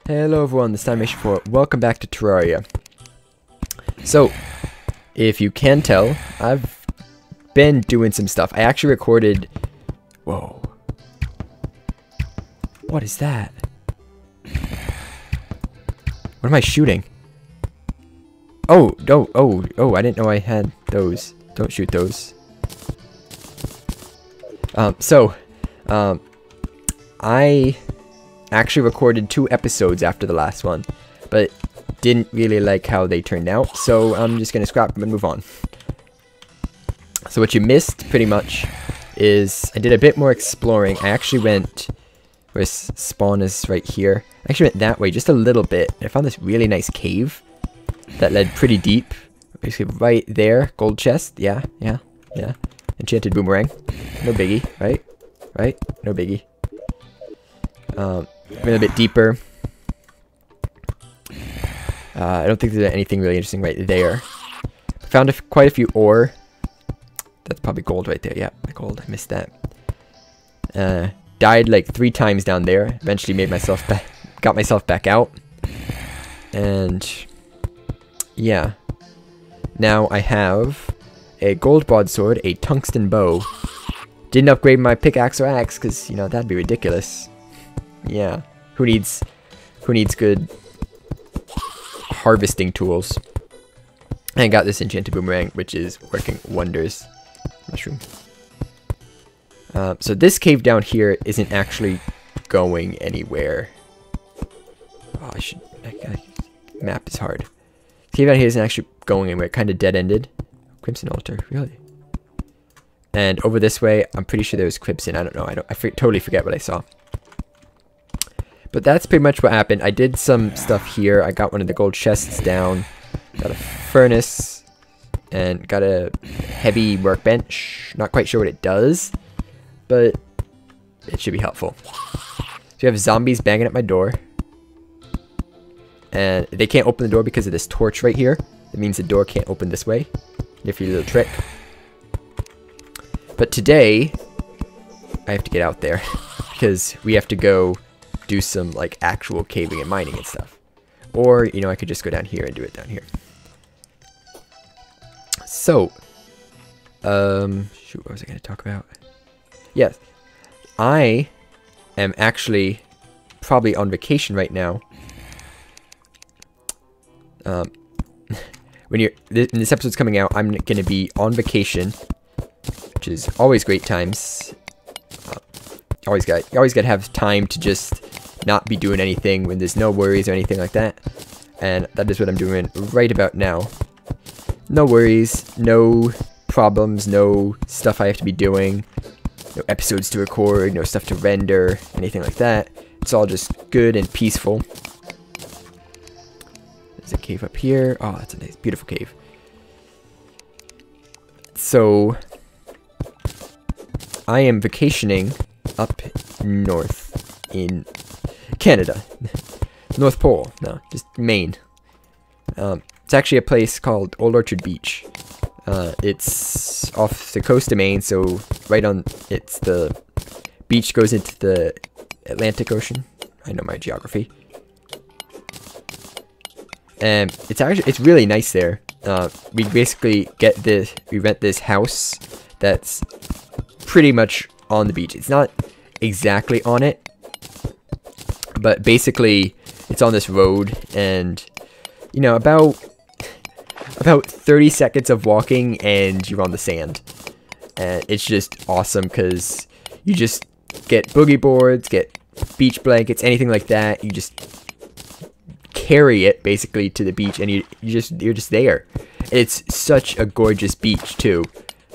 Hello everyone, this time Mission 4. Welcome back to Terraria. So, if you can tell, I've been doing some stuff. I actually recorded... Whoa. What is that? What am I shooting? Oh, no, oh, I didn't know I had those. Don't shoot those. I actually recorded 2 episodes after the last one, but didn't really like how they turned out, so I'm just gonna scrap them and move on. So what you missed, pretty much, is I did a bit more exploring. I actually went, where spawn is right here. I actually went that way just a little bit. I found this really nice cave that led pretty deep. Basically right there, gold chest, yeah. Enchanted boomerang, no biggie, right? No biggie. Went a bit deeper. I don't think there's anything really interesting right there. Found quite a few ore. That's probably gold right there. Yeah, gold. I missed that. Died like 3 times down there. Eventually got myself back out. And yeah. Now I have a gold broadsword, a tungsten bow. Didn't upgrade my pickaxe or axe because, you know, that'd be ridiculous. Yeah, who needs good harvesting tools? And I got this enchanted boomerang, which is working wonders. Mushroom. So this cave down here isn't actually going anywhere. Oh, map is hard. Cave down here isn't actually going anywhere. Kind of dead-ended. Crimson altar, really? And over this way, I'm pretty sure there was Crimson. I don't know. I totally forget what I saw. But that's pretty much what happened. I did some stuff here. I got one of the gold chests down. Got a furnace. And got a heavy workbench. Not quite sure what it does. But it should be helpful. So you have zombies banging at my door. And they can't open the door because of this torch right here. That means the door can't open this way. If you do a little trick. But today, I have to get out there. Because we have to go do some like actual caving and mining and stuff. Or, you know, I could just go down here and do it down here. So, shoot, what was I going to talk about? Yes, I am actually probably on vacation right now. When this episode's coming out, I'm going to be on vacation, which is always great times. You always got to have time to just not be doing anything when there's no worries or anything like that. And that is what I'm doing right about now. No worries, no problems, no stuff I have to be doing, no episodes to record, no stuff to render, anything like that. It's all just good and peaceful. There's a cave up here. Oh, that's a nice, beautiful cave. So, I am vacationing up north in Canada. North Pole. No, just Maine. It's actually a place called Old Orchard Beach. It's off the coast of Maine, so right on, it's the beach goes into the Atlantic Ocean. I know my geography. And it's really nice there. We basically we rent this house that's pretty much on the beach. It's not exactly on it, but basically it's on this road, and you know, about 30 seconds of walking and you're on the sand. And it's just awesome because you just get boogie boards, get beach blankets, anything like that. You just carry it basically to the beach, and you're just there. It's such a gorgeous beach too.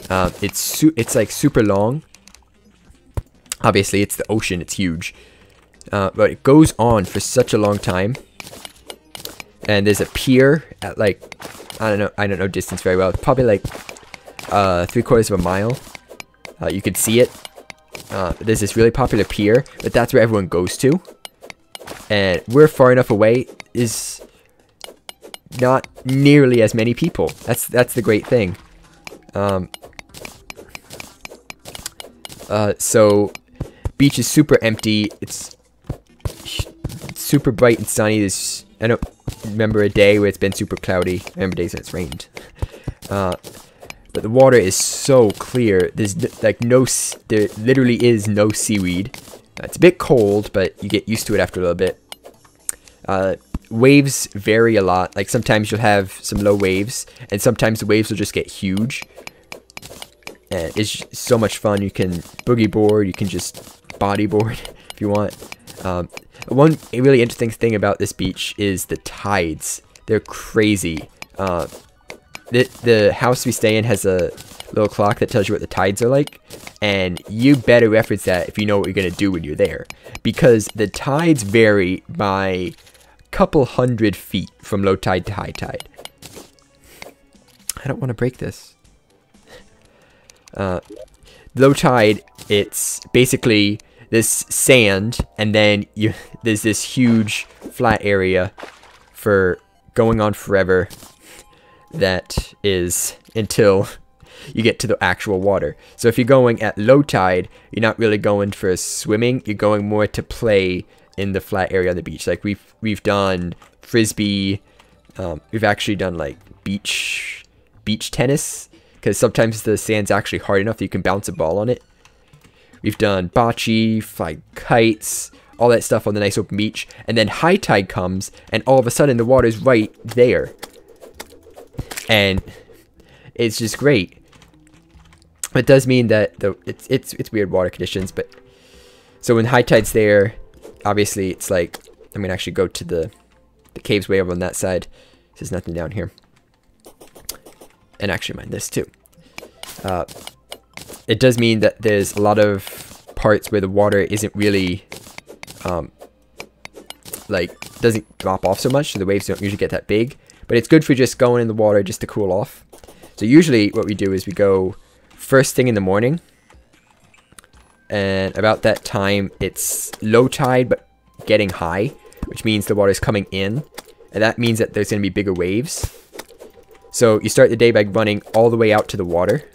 It's like super long. Obviously, it's the ocean. It's huge, but it goes on for such a long time. And there's a pier at like, I don't know distance very well. Probably like 3/4 of a mile. You could see it. There's this really popular pier, but that's where everyone goes to. And we're far enough away. Is not nearly as many people. That's the great thing. So beach is super empty. It's super bright and sunny. I don't remember a day where it's been super cloudy. I remember days when it's rained. But the water is so clear. There's like there literally is no seaweed. It's a bit cold, but you get used to it after a little bit. Waves vary a lot. Like sometimes you'll have some low waves, and sometimes the waves will just get huge. And it's just so much fun. You can boogie board, you can just bodyboard if you want. One really interesting thing about this beach is the tides. They're crazy. The house we stay in has a little clock that tells you what the tides are like, and you better reference that if you know what you're going to do when you're there, because the tides vary by a couple 100 feet from low tide to high tide. I don't want to break this. Low tide, it's basically this sand, and then there's this huge flat area for going on forever. That is until you get to the actual water. So if you're going at low tide, you're not really going for swimming. You're going more to play in the flat area on the beach. Like we've done frisbee. We've actually done like beach tennis, because sometimes the sand's actually hard enough that you can bounce a ball on it. We've done bocce, fly kites, all that stuff on the nice open beach. And then high tide comes, and all of a sudden the water's right there. And it's just great. It does mean that it's weird water conditions, but so when high tide's there, obviously it's like, I'm gonna actually go to the caves way over on that side. There's nothing down here, and actually mind this too. It does mean that there's a lot of parts where the water isn't really like doesn't drop off so much, so the waves don't usually get that big. But it's good for just going in the water just to cool off. So usually what we do is we go first thing in the morning. And about that time, it's low tide, but getting high, which means the water is coming in. And that means that there's going to be bigger waves. So you start the day by running all the way out to the water.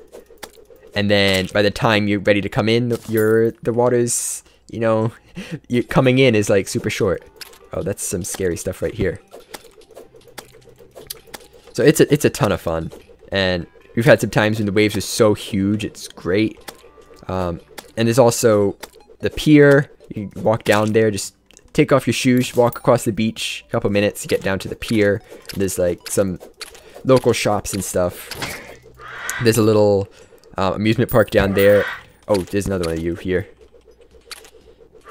And then by the time you're ready to come in, the water's, you know, coming in is like super short. Oh, that's some scary stuff right here. So it's a ton of fun, and we've had some times when the waves are so huge, it's great. And there's also the pier. You can walk down there, just take off your shoes, walk across the beach, a couple minutes to get down to the pier. And there's like some local shops and stuff. There's a little amusement park down there. Oh, there's another one of you here.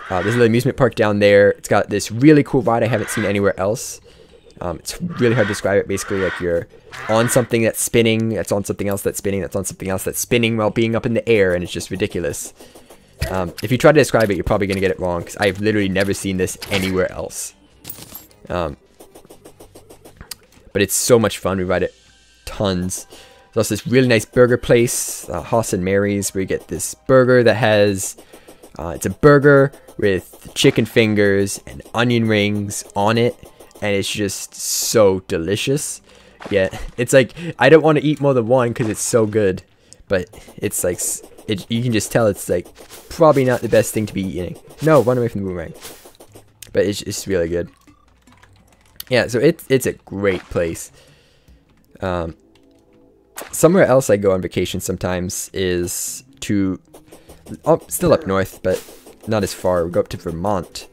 There's a little amusement park down there. It's got this really cool ride I haven't seen anywhere else. It's really hard to describe it. Basically, like you're on something that's spinning, that's on something else that's spinning, that's on something else that's spinning while being up in the air, and it's just ridiculous. If you try to describe it, you're probably going to get it wrong, because I've literally never seen this anywhere else. But it's so much fun. We ride it tons. There's also this really nice burger place, Hoss and Mary's, where you get this burger that has... it's a burger with chicken fingers and onion rings on it. And it's just so delicious. Yeah, it's like, I don't want to eat more than one because it's so good. But it's like, you can just tell it's like probably not the best thing to be eating. No, run away from the boomerang. But it's really good. Yeah, so it's a great place. Somewhere else I go on vacation sometimes is to, still up north, but not as far. We go up to Vermont,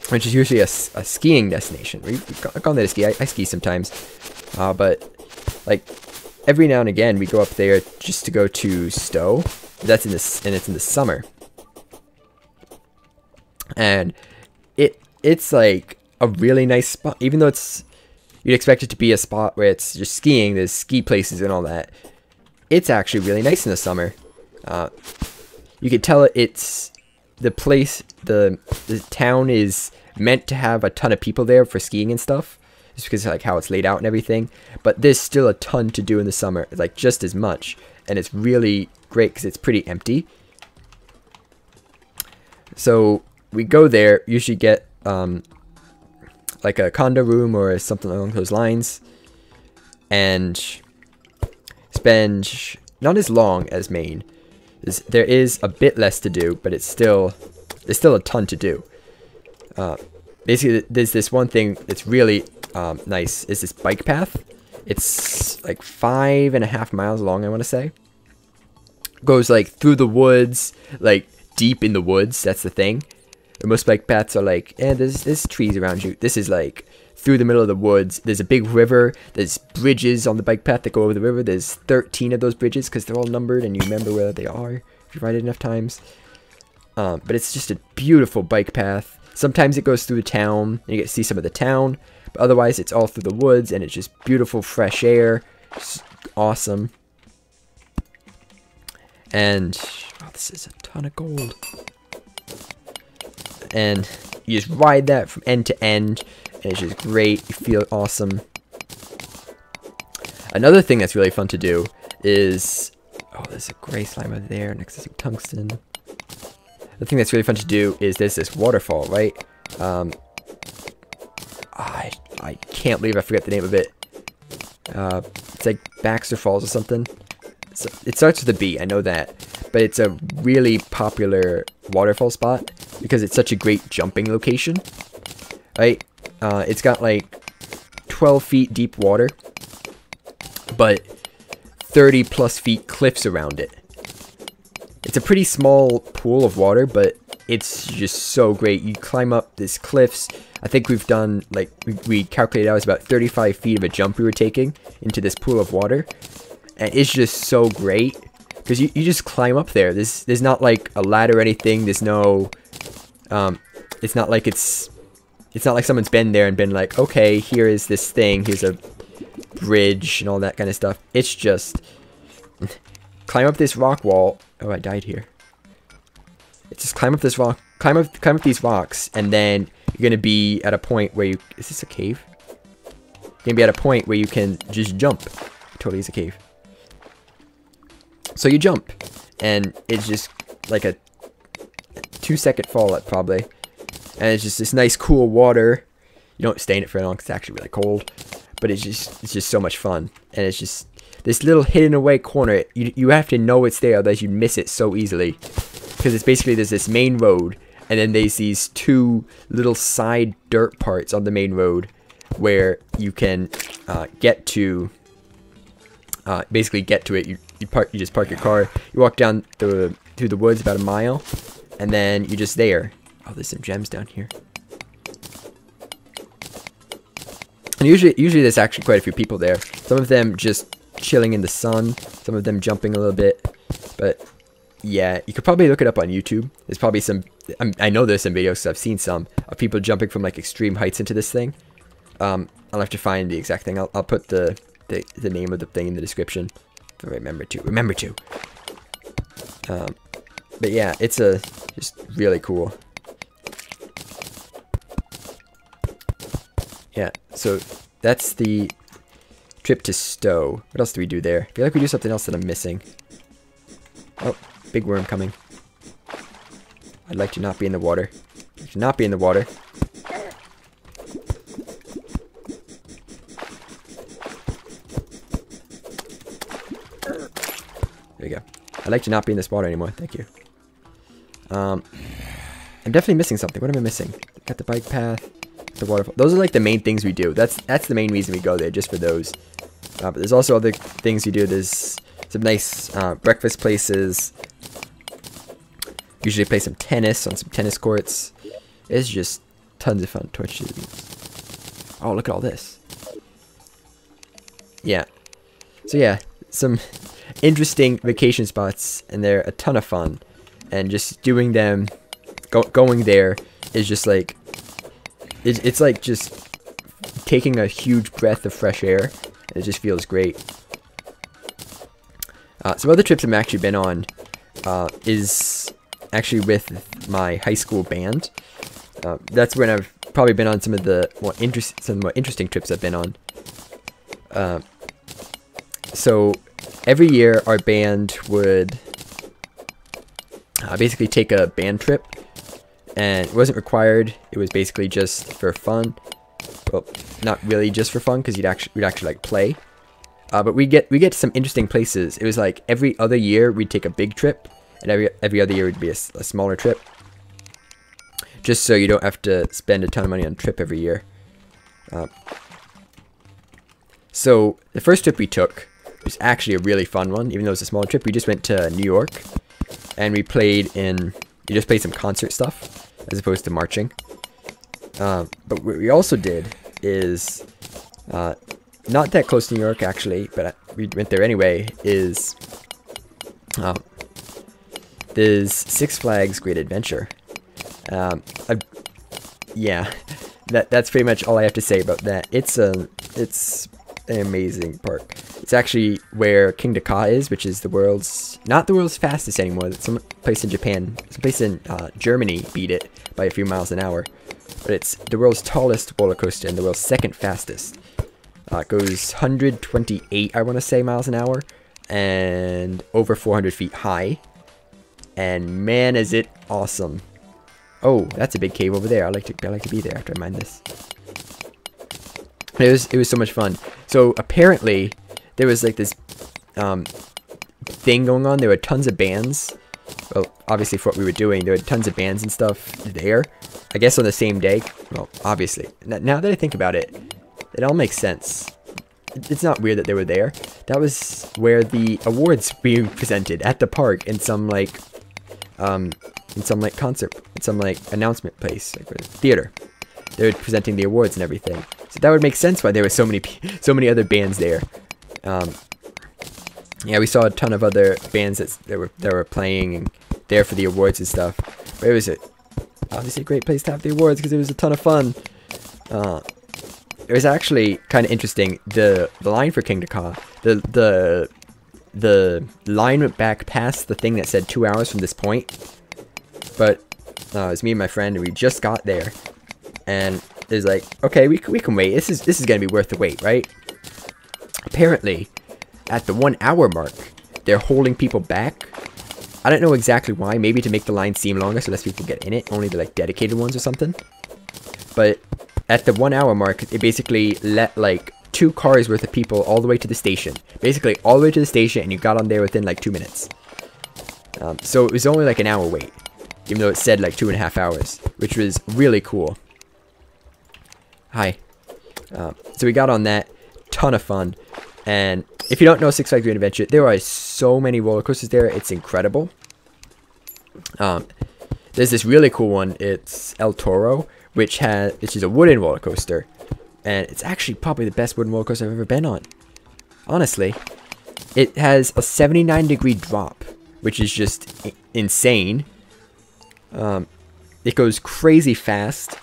which is usually a skiing destination. We've gone there to ski. I ski sometimes. But, like, every now and again, we go up there just to go to Stowe. That's and it's in the summer. And it's, like, a really nice spot. Even though you'd expect it to be a spot where it's just skiing, there's ski places and all that. It's actually really nice in the summer. You can tell it's... The place, the town is meant to have a ton of people there for skiing and stuff, just because of like how it's laid out and everything. But there's still a ton to do in the summer, like just as much, and it's really great because it's pretty empty. So we go there, usually get like a condo room or something along those lines, and spend not as long as Maine. There is a bit less to do, but there's still a ton to do. Basically, there's this one thing that's really nice, is this bike path. It's like 5.5 miles long, I want to say. Goes like through the woods, like deep in the woods. That's the thing. And most bike paths are like, there's trees around you. This is like through the middle of the woods. There's a big river. There's bridges on the bike path that go over the river. There's 13 of those bridges because they're all numbered and you remember where they are if you ride it enough times. But it's just a beautiful bike path. Sometimes it goes through the town and you get to see some of the town. But otherwise, it's all through the woods and it's just beautiful fresh air. Just awesome. And oh, this is a ton of gold. And you just ride that from end to end, and it's just great. You feel awesome. Another thing that's really fun to do is, oh, there's a gray slime over there next to some tungsten. The thing that's really fun to do is there's this waterfall, right? I can't believe I forget the name of it. It's like Baxter Falls or something. So it starts with a B, I know that, but it's a really popular waterfall spot because it's such a great jumping location, right? It's got like 12 feet deep water, but 30 plus feet cliffs around it. It's a pretty small pool of water, but it's just so great. You climb up these cliffs. I think we've done, like, we calculated out it was about 35 feet of a jump we were taking into this pool of water. And it's just so great because you just climb up there. There's not like a ladder or anything. There's no, it's not like someone's been there and been like, okay, here is this thing. Here's a bridge and all that kind of stuff. It's just climb up this rock wall. Oh, I died here. It's just climb up this rock, climb up these rocks, and then you're gonna be at a point where you. Is this a cave? You're gonna be at a point where you can just jump. It totally is a cave. So you jump, and it's just like a 2-second fall up probably, and it's just this nice cool water. You don't stay in it for long because it's actually really cold, but it's just so much fun, and it's just this little hidden away corner. You have to know it's there, otherwise you miss it so easily, because it's basically there's this main road, and then there's these 2 little side dirt parts on the main road where you can get to. Basically get to it. You just park your car. You walk down through the woods about a mile, and then you're just there. Oh, there's some gems down here. And usually there's actually quite a few people there. Some of them just chilling in the sun. Some of them jumping a little bit. But yeah, you could probably look it up on YouTube. There's probably some. I know there's some videos. 'Cause I've seen some of people jumping from like extreme heights into this thing. I'll have to find the exact thing. I'll put the name of the thing in the description if I remember to. But yeah, it's just really cool. Yeah, so that's the trip to Stowe. What else do we do there? I feel like we do something else that I'm missing. Oh, big worm coming. I'd like to not be in the water. I'd like to not be in the water. There we go. I'd like to not be in this water anymore. Thank you. I'm definitely missing something. What am I missing? Got the bike path, the waterfall. Those are like the main things we do. That's the main reason we go there, just for those. But there's also other things you do. There's some nice breakfast places. Usually play some tennis on some tennis courts. It's just tons of fun. Torches. Oh, look at all this. Yeah. So yeah, some interesting vacation spots, and they're a ton of fun. And just doing them, going there is just like, it's like just taking a huge breath of fresh air. It just feels great. Some other trips I've actually been on is actually with my high school band. That's when I've probably been on some of the more interesting trips I've been on. So every year our band would basically take a band trip, and it wasn't required. It was basically just for fun. Well, not really just for fun, because we'd actually like play. But we get to some interesting places. It was like every other year we'd take a big trip, and every other year would be a smaller trip. just so you don't have to spend a ton of money on a trip every year. So the first trip we took was actually a really fun one, even though it was a small trip. We just went to New York, and we just played some concert stuff, as opposed to marching. But what we also did is, not that close to New York actually, but we went there anyway, is, there's Six Flags Great Adventure. Yeah, that's pretty much all I have to say about that. It's an amazing park. It's actually where King Ka is, which is not the world's fastest anymore. It's some place in Japan, some place in Germany beat it by a few miles an hour. But it's the world's tallest roller coaster and the world's second fastest. It goes 128, I want to say, miles an hour, and over 400 feet high. And man, is it awesome! Oh, that's a big cave over there. I like to be there after I mine this. It was so much fun. So apparently there was like this thing going on. There were tons of bands. Well, obviously for what we were doing, there were tons of bands and stuff there. I guess on the same day. Well, obviously. Now that I think about it, it all makes sense. It's not weird that they were there. That was where the awards being presented at the park in some like concert, in some like announcement place, like a theater. They were presenting the awards and everything. So that would make sense why there were so many other bands there. Yeah, we saw a ton of other bands that were playing there for the awards and stuff. But it was obviously a great place to have the awards because it was a ton of fun. It was actually kind of interesting. The line for King Ka, the line went back past the thing that said 2 hours from this point. But it was me and my friend, and we just got there, and it's like, okay, we can wait. This is gonna be worth the wait, right? Apparently, at the 1 hour mark, they're holding people back. I don't know exactly why. Maybe to make the line seem longer so less people get in it. Only the like dedicated ones or something. But at the 1 hour mark, they basically let like 2 cars worth of people all the way to the station. Basically all the way to the station, and you got on there within like 2 minutes. So it was only like an hour wait, even though it said like 2.5 hours, which was really cool. Hi. So we got on that, ton of fun. And if you don't know Six Flags Great Adventure, there are so many roller coasters there. It's incredible. There's this really cool one. It's El Toro, which is a wooden roller coaster, and it's actually probably the best wooden roller coaster I've ever been on. Honestly, it has a 79-degree drop, which is just insane. It goes crazy fast.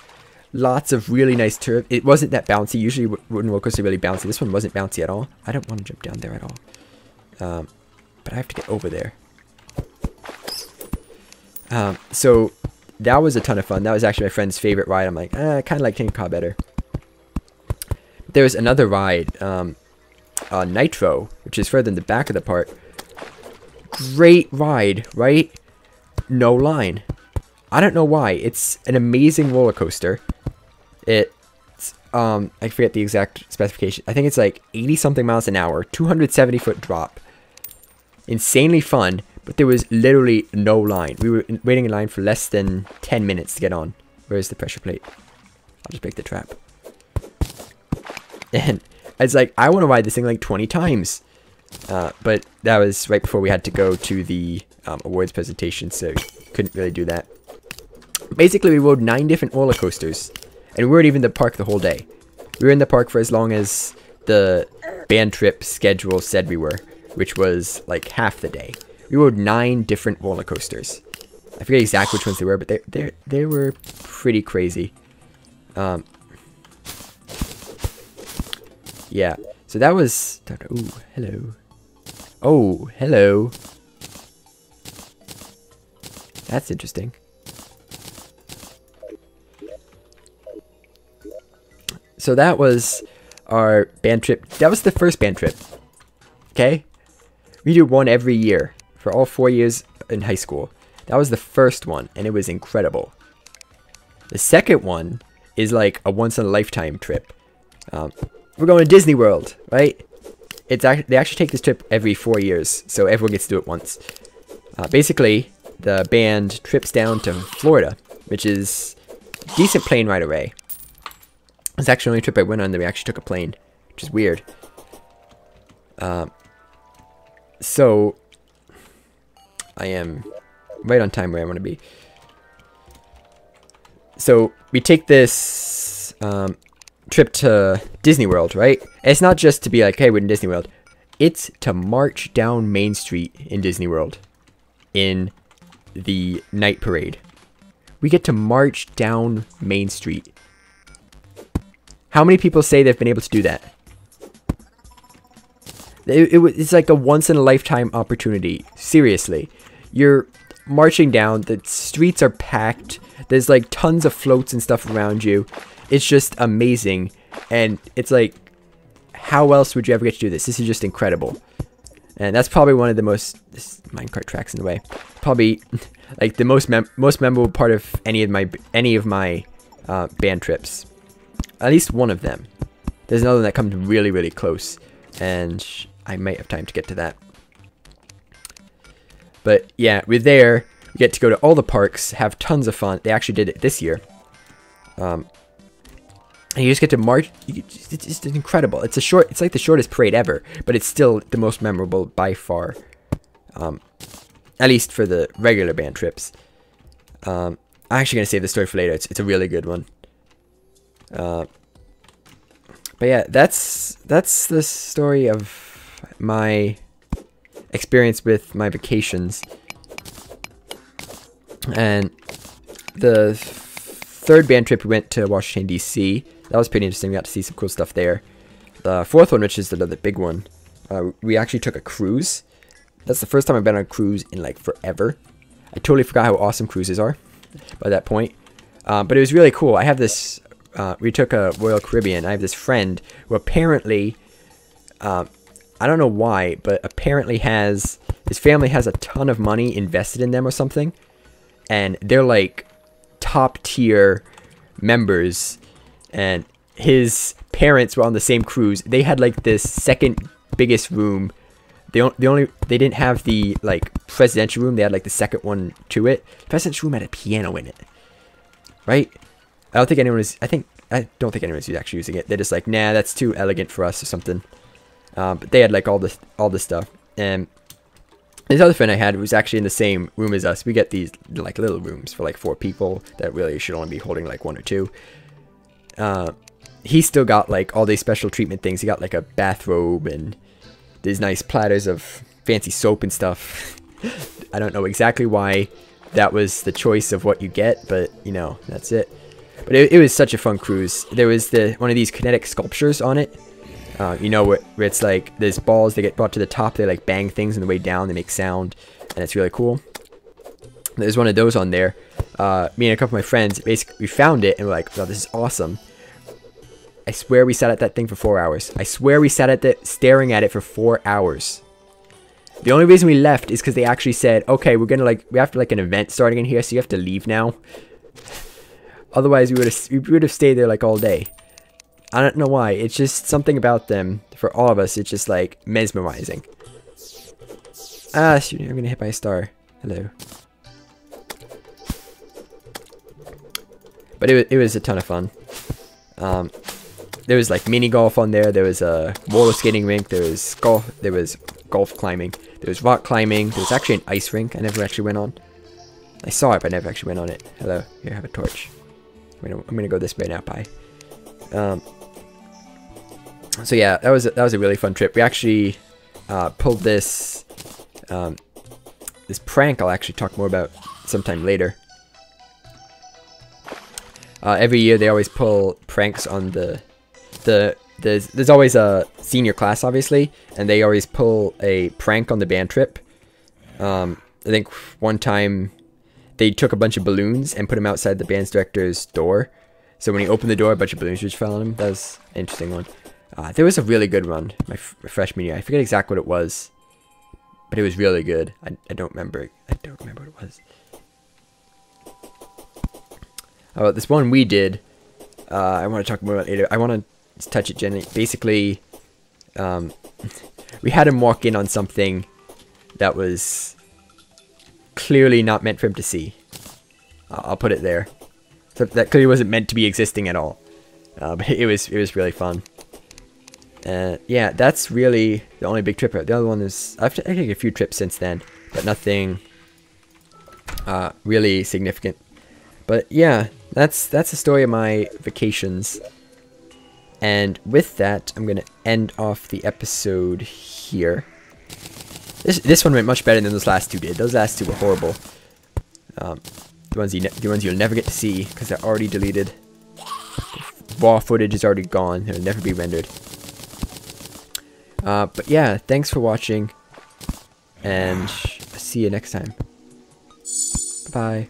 Lots of really nice turf. It wasn't that bouncy. Usually wooden roller coasters are really bouncy. This one wasn't bouncy at all. I don't want to jump down there at all. But I have to get over there. So that was a ton of fun. That was actually my friend's favorite ride. I'm like, I kind of like King Ka better. There was another ride, Nitro, which is further in the back of the park. Great ride, right? No line. I don't know why. It's an amazing roller coaster. It's, I forget the exact specification. I think it's like 80-something miles an hour, 270-foot drop. Insanely fun, but there was literally no line. We were waiting in line for less than 10 minutes to get on. Where's the pressure plate? I'll just break the trap. And it's like, I want to ride this thing like 20 times. But that was right before we had to go to the awards presentation, so couldn't really do that. Basically, we rode 9 different roller coasters, and we weren't even in the park the whole day. We were in the park for as long as the band trip schedule said we were, which was like half the day. We rode 9 different roller coasters. I forget exactly which ones they were, but they were pretty crazy. Yeah, so that was... Ooh, hello. Oh, hello. That's interesting. So that was our band trip. That was the first band trip. Okay? We do one every year for all 4 years in high school. That was the first one, and it was incredible. The second one is like a once-in-a-lifetime trip. We're going to Disney World, right? They actually take this trip every 4 years, so everyone gets to do it once. Basically, the band trips down to Florida, which is decent plane ride away. It's actually the only trip I went on that we actually took a plane, which is weird. So I am right on time where I want to be. So we take this trip to Disney World, right? And it's not just to be like, hey, we're in Disney World. It's to march down Main Street in Disney World in the night parade. We get to march down Main Street. How many people say they've been able to do that? It's like a once-in-a-lifetime opportunity. Seriously. You're marching down. The streets are packed. There's like tons of floats and stuff around you. It's just amazing. And it's like, how else would you ever get to do this? This is just incredible. And that's probably one of the most... This minecart tracks in the way. Probably like the most memorable part of any of my band trips. At least one of them. There's another one that comes really, really close. And I might have time to get to that. But yeah, we're there. We get to go to all the parks, have tons of fun. They actually did it this year. And you just get to march. It's just incredible. It's like the shortest parade ever, but it's still the most memorable by far. At least for the regular band trips. I'm actually gonna save the story for later. It's a really good one. But yeah, that's the story of my experience with my vacations. And the third band trip, we went to Washington, D.C. That was pretty interesting. We got to see some cool stuff there. The fourth one, which is the big one, we actually took a cruise. That's the first time I've been on a cruise in like forever. I totally forgot how awesome cruises are by that point. But it was really cool. I have this... we took a Royal Caribbean. I have this friend who apparently... I don't know why, but apparently his family has a ton of money invested in them or something. And they're like top tier members. And his parents were on the same cruise. They had like this second biggest room. They didn't have the like presidential room. They had like the second one to it. The presidential room had a piano in it, right? I don't think anyone was actually using it. They're just like, nah, that's too elegant for us or something. But they had like all this stuff. And this other friend I had was actually in the same room as us. We get these like little rooms for like 4 people that really should only be holding like 1 or 2. He still got like all these special treatment things. He got like a bathrobe and these nice platters of fancy soap and stuff. I don't know exactly why that was the choice of what you get, but you know, that's it. But it was such a fun cruise. There was one of these kinetic sculptures on it. You know, where it's like there's balls that get brought to the top. They like bang things on the way down. They make sound, and it's really cool. There's one of those on there. Me and a couple of my friends, basically, we found it and we're like, "Oh, this is awesome." I swear we sat at that thing for 4 hours. I swear we sat at it, staring at it for 4 hours. The only reason we left is because they actually said, "Okay, we have an event starting in here, so you have to leave now." Otherwise, we would have stayed there like all day. I don't know why. It's just something about them. For all of us, it's just like mesmerizing. Ah, shoot, I'm gonna hit by a star. Hello. But it was a ton of fun. There was like mini golf on there. There was a roller skating rink. There was golf climbing. There was rock climbing. There was actually an ice rink I never actually went on. I saw it, but I never actually went on it. Hello. Here, I have a torch. I'm gonna go this way now. Bye. So yeah, that was a really fun trip. We actually pulled this this prank. I'll actually talk more about sometime later. Every year they always pull pranks on there's always a senior class, obviously, and they always pull a prank on the band trip. I think one time they took a bunch of balloons and put them outside the band's director's door. So when he opened the door, a bunch of balloons just fell on him. That was an interesting one. There was a really good one my freshman year. I forget exactly what it was, but it was really good. I don't remember. I don't remember what it was. This one we did, I want to talk more about later. I want to touch it gently. Basically, we had him walk in on something that was clearly not meant for him to see. I'll put it there. So that clearly wasn't meant to be existing at all. But it was really fun. Yeah, that's really the only big trip. The other one is I've taken a few trips since then, but nothing really significant. But yeah, that's the story of my vacations. And with that, I'm gonna end off the episode here. This one went much better than those last two did. Those last two were horrible. The ones you'll never get to see because they're already deleted. Raw footage is already gone. It'll never be rendered. But yeah, thanks for watching, and see you next time. Bye.